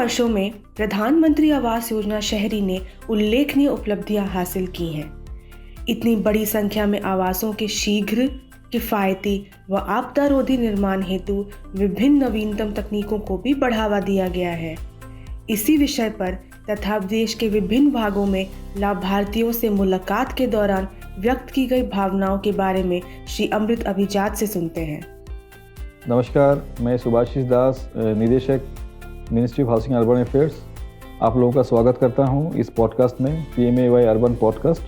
वर्षों में प्रधानमंत्री आवास योजना शहरी ने उल्लेखनीय उपलब्धियां हासिल की हैं। इतनी बड़ी संख्या में आवासों के शीघ्र, किफ़ायती व आपदारोधी निर्माण हेतु विभिन्न नवीनतम तकनीकों को भी बढ़ावा दिया गया है। इसी विषय पर तथा देश के विभिन्न भागों में लाभार्थियों से मुलाकात के दौरान व्यक्त की गई भावनाओं के बारे में श्री अमृत अभिजात से सुनते हैं। नमस्कार, मैं सुभाषिष दास, निदेशक ministry of housing urban affairs, आप लोगों का स्वागत करता हूं इस पॉडकास्ट में, PMAY अर्बन पॉडकास्ट।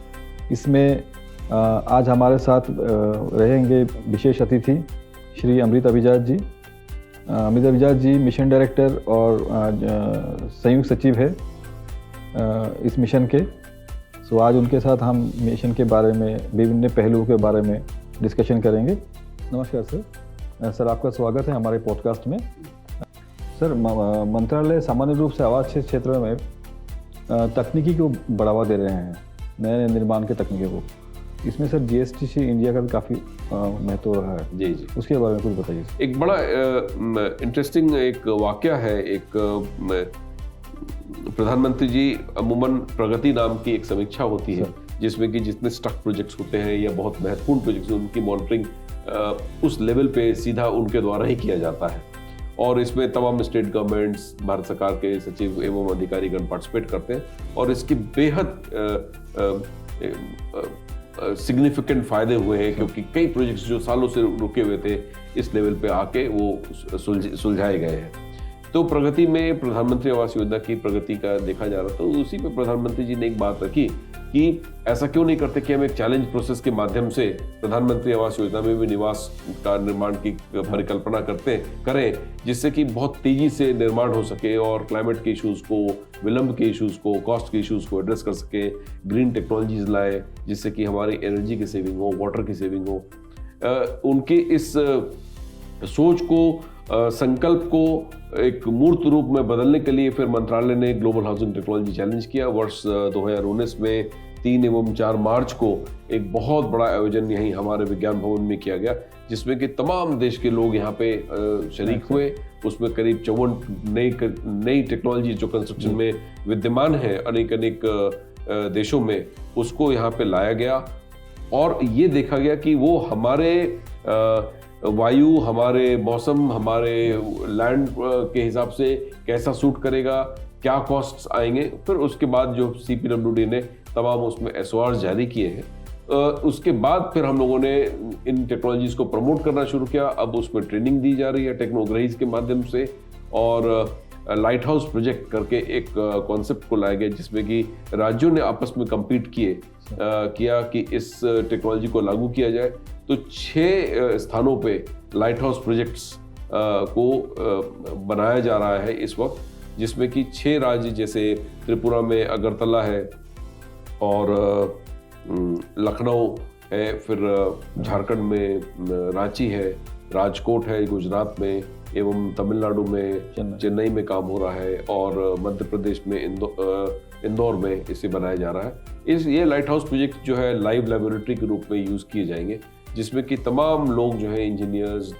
इसमें आज हमारे साथ रहेंगे विशेष अतिथि श्री अमृत अभिजात जी। अमृत अभिजात जी मिशन डायरेक्टर और संयुक्त सचिव है इस मिशन के। सो आज उनके साथ हम मिशन के बारे में, विभिन्न पहलुओं के बारे में डिस्कशन करेंगे। नमस्कार सर। सर, आपका स्वागत है हमारे पॉडकास्ट में। सर, मंत्रालय सामान्य रूप से आवास क्षेत्र में तकनीकी को बढ़ावा दे रहे हैं, नए निर्माण के तकनीकों को। इसमें सर GST इंडिया का भी काफ़ी महत्व रहा है। जी, उसके बारे में कुछ बताइए। एक बड़ा इंटरेस्टिंग एक वाकया है। एक प्रधानमंत्री जी अमूमन प्रगति नाम की एक समीक्षा होती है, जिसमें कि जितने स्टक प्रोजेक्ट्स होते हैं या बहुत महत्वपूर्ण प्रोजेक्ट्स, उनकी मॉनिटरिंग उस लेवल पे सीधा उनके द्वारा ही किया जाता है। और इसमें तमाम स्टेट गवर्नमेंट्स, भारत सरकार के सचिव एवं अधिकारीगण पार्टिसिपेट करते हैं और इसकी बेहद सिग्निफिकेंट फायदे हुए हैं, क्योंकि कई प्रोजेक्ट्स जो सालों से रुके हुए थे इस लेवल पे आके वो सुलझाए गए हैं। तो प्रगति में प्रधानमंत्री आवास योजना की प्रगति का देखा जा रहा, तो उसी पे प्रधानमंत्री जी ने एक बात रखी कि ऐसा क्यों नहीं करते कि हम एक चैलेंज प्रोसेस के माध्यम से प्रधानमंत्री आवास योजना में भी निवास का निर्माण की परिकल्पना करें, जिससे कि बहुत तेजी से निर्माण हो सके और क्लाइमेट के इश्यूज को, विलंब के इश्यूज को, कॉस्ट के इश्यूज को एड्रेस कर सके, ग्रीन टेक्नोलॉजीज लाए जिससे कि हमारी एनर्जी की सेविंग हो, वाटर की सेविंग हो। उनके इस सोच को, संकल्प को एक मूर्त रूप में बदलने के लिए फिर मंत्रालय ने ग्लोबल हाउसिंग टेक्नोलॉजी चैलेंज किया। वर्ष 2019 में 3 एवं 4 मार्च को एक बहुत बड़ा आयोजन यहीं हमारे विज्ञान भवन में किया गया, जिसमें कि तमाम देश के लोग यहाँ पे शरीक हुए। उसमें करीब 54 नई टेक्नोलॉजी जो कंस्ट्रक्शन में विद्यमान है अनेक देशों में, उसको यहाँ पे लाया गया और ये देखा गया कि वो हमारे वायु, हमारे मौसम, हमारे लैंड के हिसाब से कैसा सूट करेगा, क्या कॉस्ट्स आएंगे। फिर उसके बाद जो CPWD ने तमाम उसमें SOR जारी किए हैं, उसके बाद फिर हम लोगों ने इन टेक्नोलॉजीज को प्रमोट करना शुरू किया। अब उसमें ट्रेनिंग दी जा रही है टेक्नोग्राहीज के माध्यम से, और लाइट हाउस प्रोजेक्ट करके एक कॉन्सेप्ट को लाया गया, जिसमें कि राज्यों ने आपस में कम्पीट किया कि इस टेक्नोलॉजी को लागू किया जाए। तो 6 स्थानों पे लाइट हाउस प्रोजेक्ट्स को बनाया जा रहा है इस वक्त, जिसमें कि 6 राज्य जैसे त्रिपुरा में अगरतला है और लखनऊ है, फिर झारखंड में रांची है, राजकोट है गुजरात में, एवं तमिलनाडु में चेन्नई में काम हो रहा है, और मध्य प्रदेश में इंदौर में इसे बनाया जा रहा है। ये लाइट हाउस प्रोजेक्ट जो है लाइव लेबोरेटरी के रूप में यूज़ किए जाएंगे, जिसमें कि तमाम लोग जो है, इंजीनियर्स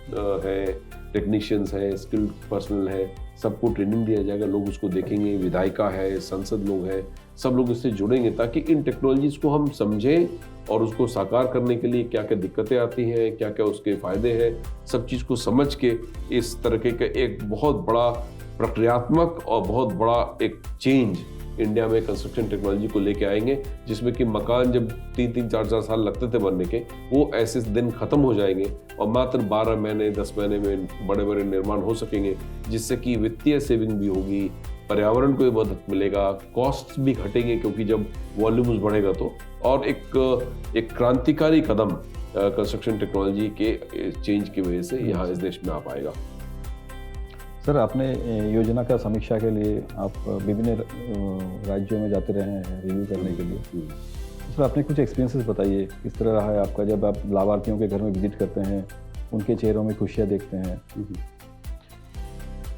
हैं, टेक्नीशियंस हैं, स्किल्ड पर्सनल है, सबको ट्रेनिंग दिया जाएगा। लोग उसको देखेंगे, विधायिका है, संसद लोग हैं, सब लोग इससे जुड़ेंगे ताकि इन टेक्नोलॉजीज को हम समझें और उसको साकार करने के लिए क्या क्या दिक्कतें आती हैं, क्या क्या उसके फायदे हैं, सब चीज़ को समझ के इस तरह का एक बहुत बड़ा प्रक्रियात्मक और बहुत बड़ा एक चेंज इंडिया में कंस्ट्रक्शन टेक्नोलॉजी को लेके आएंगे, जिसमें कि मकान जब 3-3, 4-4 साल लगते थे बनने के, वो ऐसे दिन खत्म हो जाएंगे और मात्र 12 महीने, 10 महीने में बड़े बड़े निर्माण हो सकेंगे, जिससे कि वित्तीय सेविंग भी होगी, पर्यावरण को भी मदद मिलेगा, कॉस्ट भी घटेंगे क्योंकि जब वॉल्यूम्स बढ़ेगा तो, और एक क्रांतिकारी कदम कंस्ट्रक्शन टेक्नोलॉजी के चेंज की वजह से यहाँ इस देश में आ पाएगा। सर, आपने योजना का समीक्षा के लिए आप विभिन्न राज्यों में जाते रहे हैं रिव्यू करने के लिए। सर, आपने कुछ एक्सपीरियंसेस बताइए, किस तरह रहा है आपका जब आप लाभार्थियों के घर में विजिट करते हैं, उनके चेहरों में खुशियाँ देखते हैं?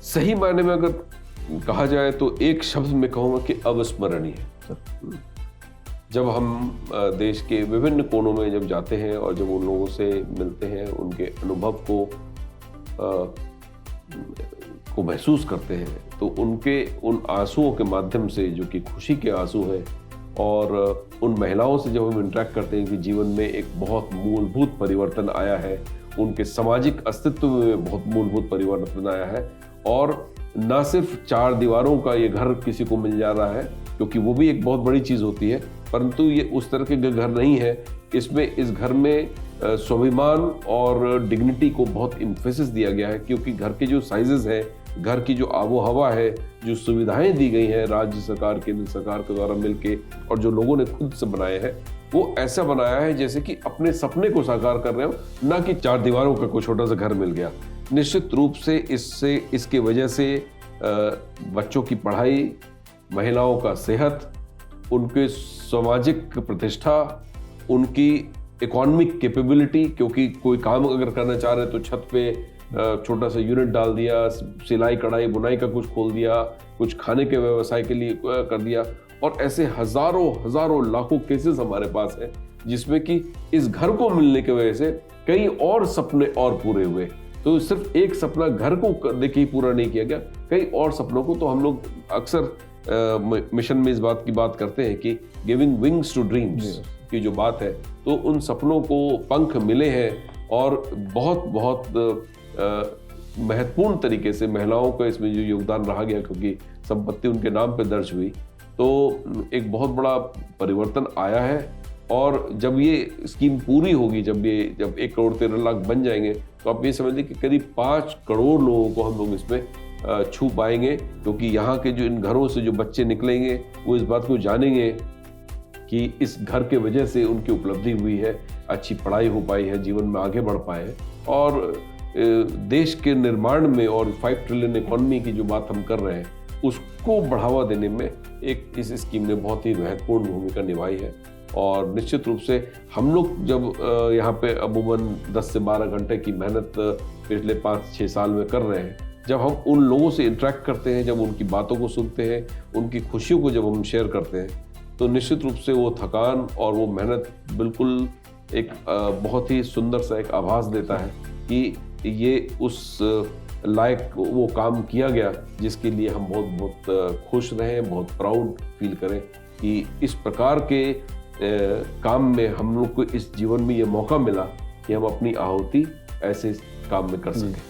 सही मायने में अगर कहा जाए तो एक शब्द में कहूँगा कि अविस्मरणीय। जब हम देश के विभिन्न कोनों में जब जाते हैं और जब उन लोगों से मिलते हैं, उनके अनुभव को महसूस करते हैं, तो उनके उन आंसुओं के माध्यम से, जो कि खुशी के आंसू हैं, और उन महिलाओं से जब हम इंटरेक्ट करते हैं कि जीवन में एक बहुत मूलभूत परिवर्तन आया है, उनके सामाजिक अस्तित्व में बहुत मूलभूत परिवर्तन आया है, और ना सिर्फ 4 दीवारों का ये घर किसी को मिल जा रहा है, क्योंकि वो भी एक बहुत बड़ी चीज़ होती है, परंतु ये उस तरह के घर नहीं है। इसमें इस घर में स्वाभिमान और डिग्निटी को बहुत इम्फेसिस दिया गया है, क्योंकि घर के जो साइजेस हैं, घर की जो आबो हवा है, जो सुविधाएं दी गई हैं राज्य सरकार, केंद्र सरकार के द्वारा मिलके, और जो लोगों ने खुद से बनाए हैं, वो ऐसा बनाया है जैसे कि अपने सपने को साकार कर रहे हो, ना कि 4 दीवारों का कोई छोटा सा घर मिल गया। निश्चित रूप से इसके वजह से बच्चों की पढ़ाई, महिलाओं का सेहत, उनके सामाजिक प्रतिष्ठा, उनकी इकोनॉमिक कैपेबिलिटी, क्योंकि कोई काम अगर करना चाह रहे हैं तो छत पे छोटा सा यूनिट डाल दिया, सिलाई कढ़ाई बुनाई का कुछ खोल दिया, कुछ खाने के व्यवसाय के लिए कर दिया, और ऐसे हजारों लाखों केसेस हमारे पास हैं जिसमें कि इस घर को मिलने की वजह से कई और सपने और पूरे हुए। तो सिर्फ एक सपना घर को देखिए पूरा नहीं किया गया, कई और सपनों को। तो हम लोग अक्सर मिशन में इस बात की बात करते हैं कि गिविंग विंग्स टू ड्रीम्स की जो बात है, तो उन सपनों को पंख मिले हैं, और बहुत महत्वपूर्ण तरीके से महिलाओं का इसमें जो योगदान रहा गया, क्योंकि संपत्ति उनके नाम पे दर्ज हुई, तो एक बहुत बड़ा परिवर्तन आया है। और जब ये स्कीम पूरी होगी, जब 1 करोड़ 13 लाख बन जाएंगे, तो आप ये समझ लीजिए कि करीब 5 करोड़ लोगों को हम लोग इसमें छू पाएंगे, क्योंकि यहाँ के जो इन घरों से जो बच्चे निकलेंगे, वो इस बात को जानेंगे कि इस घर के वजह से उनकी उपलब्धि हुई है, अच्छी पढ़ाई हो पाई है, जीवन में आगे बढ़ पाए हैं, और देश के निर्माण में और 5 ट्रिलियन इकोनॉमी की जो बात हम कर रहे हैं, उसको बढ़ावा देने में इस स्कीम ने बहुत ही महत्वपूर्ण भूमिका निभाई है। और निश्चित रूप से हम लोग जब यहाँ पे अमूमन 10 से 12 घंटे की मेहनत पिछले 5-6 साल में कर रहे हैं, जब हम उन लोगों से इंटरेक्ट करते हैं, जब उनकी बातों को सुनते हैं, उनकी खुशियों को जब हम शेयर करते हैं, तो निश्चित रूप से वो थकान और वो मेहनत बिल्कुल एक बहुत ही सुंदर सा एक आभास देता है कि ये उस लायक वो काम किया गया जिसके लिए हम बहुत खुश रहें, बहुत प्राउड फील करें कि इस प्रकार के काम में हम लोग को इस जीवन में ये मौका मिला कि हम अपनी आहुति ऐसे काम में कर सकें।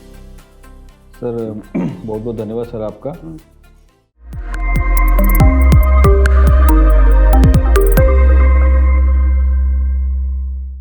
सर बहुत बहुत धन्यवाद सर आपका।